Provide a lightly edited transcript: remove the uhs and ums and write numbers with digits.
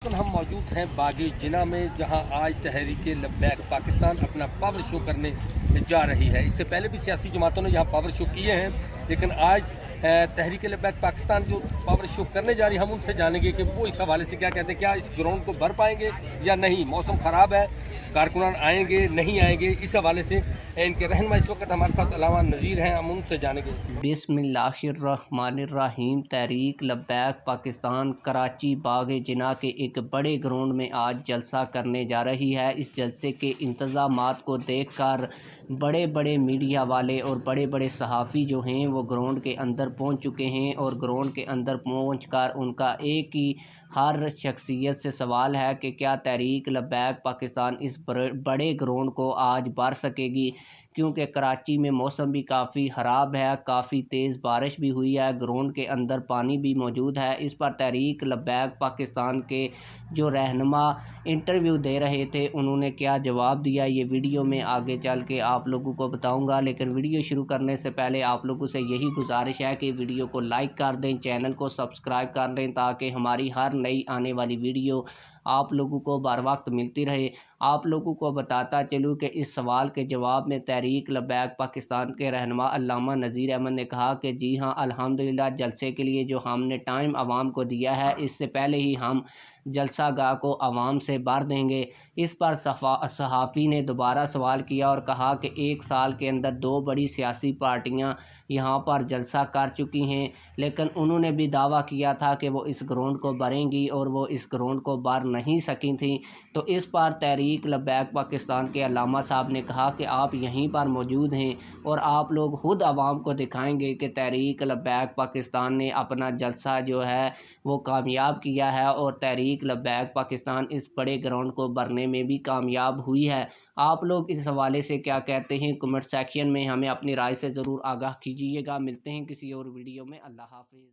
वक्त हम मौजूद हैं बागी जिना में, जहां आज तहरीक लब्बैक पाकिस्तान अपना पावर शो करने जा रही है। इससे पहले भी सियासी जमातों ने यहाँ पावर शो किए हैं, लेकिन आज तहरीक लब्बैक पाकिस्तान जो पावर शो करने जा रही है, हम उनसे जानेंगे कि वो इस हवाले से क्या कहते हैं। क्या इस ग्राउंड को भर पाएंगे या नहीं, मौसम ख़राब है, कारकुनान आएंगे नहीं आएंगे, इस हवाले से इनके रहनुमा इस वक्त हमारे साथ अलावा नज़ीर हैं, हम उनसे जानेंगे। बिस्मिल्लाहिर्रहमानिर्रहीम। तहरीक लब्बैक पाकिस्तान कराची बाग जिना के एक बड़े ग्राउंड में आज जलसा करने जा रही है। इस जलसे के इंतज़ामात को देखकर बड़े बड़े मीडिया वाले और बड़े बड़े सहाफ़ी जो हैं वो ग्राउंड के अंदर पहुंच चुके हैं, और ग्राउंड के अंदर पहुंचकर उनका एक ही हर शख्सियत से सवाल है कि क्या तहरीक लब्बैक पाकिस्तान इस बड़े ग्राउंड को आज भर सकेगी, क्योंकि कराची में मौसम भी काफ़ी ख़राब है, काफ़ी तेज़ बारिश भी हुई है, ग्राउंड के अंदर पानी भी मौजूद है। इस पर तहरीक लब्बैक पाकिस्तान के जो रहनुमा इंटरव्यू दे रहे थे, उन्होंने क्या जवाब दिया, ये वीडियो में आगे चल के आप लोगों को बताऊंगा। लेकिन वीडियो शुरू करने से पहले आप लोगों से यही गुजारिश है कि वीडियो को लाइक कर दें, चैनल को सब्सक्राइब कर लें, ताकि हमारी हर नई आने वाली वीडियो आप लोगों को बर वक्त मिलती रहे। आप लोगों को बताता चलूँ कि इस सवाल के जवाब में तहरीक लब्बैक पाकिस्तान के रहनुमा अल्लामा नज़ीर अहमद ने कहा कि जी हाँ, अल्हम्दुलिल्लाह, जलसे के लिए जो हमने टाइम आवाम को दिया है, इससे पहले ही हम जलसा गाह को आवाम से भर देंगे। इस पर सहाफ़ी ने दोबारा सवाल किया और कहा कि एक साल के अंदर दो बड़ी सियासी पार्टियां यहाँ पर जलसा कर चुकी हैं, लेकिन उन्होंने भी दावा किया था कि वो इस ग्राउंड को भरेंगी और वो इस ग्राउंड को भर नहीं सकी थी। तो इस पर तहरीक लब्बैक पाकिस्तान के अल्लामा साहब ने कहा कि आप यहीं पर मौजूद हैं और आप लोग खुद आवाम को दिखाएंगे कि तहरीक लब्बैक पाकिस्तान ने अपना जलसा जो है वो कामयाब किया है, और तहरीक लब्बैक पाकिस्तान इस बड़े ग्राउंड को भरने में भी कामयाब हुई है। आप लोग इस हवाले से क्या कहते हैं, कमेंट सेक्शन में हमें अपनी राय से ज़रूर आगाह कीजिएगा। मिलते हैं किसी और वीडियो में। अल्लाह हाफिज़।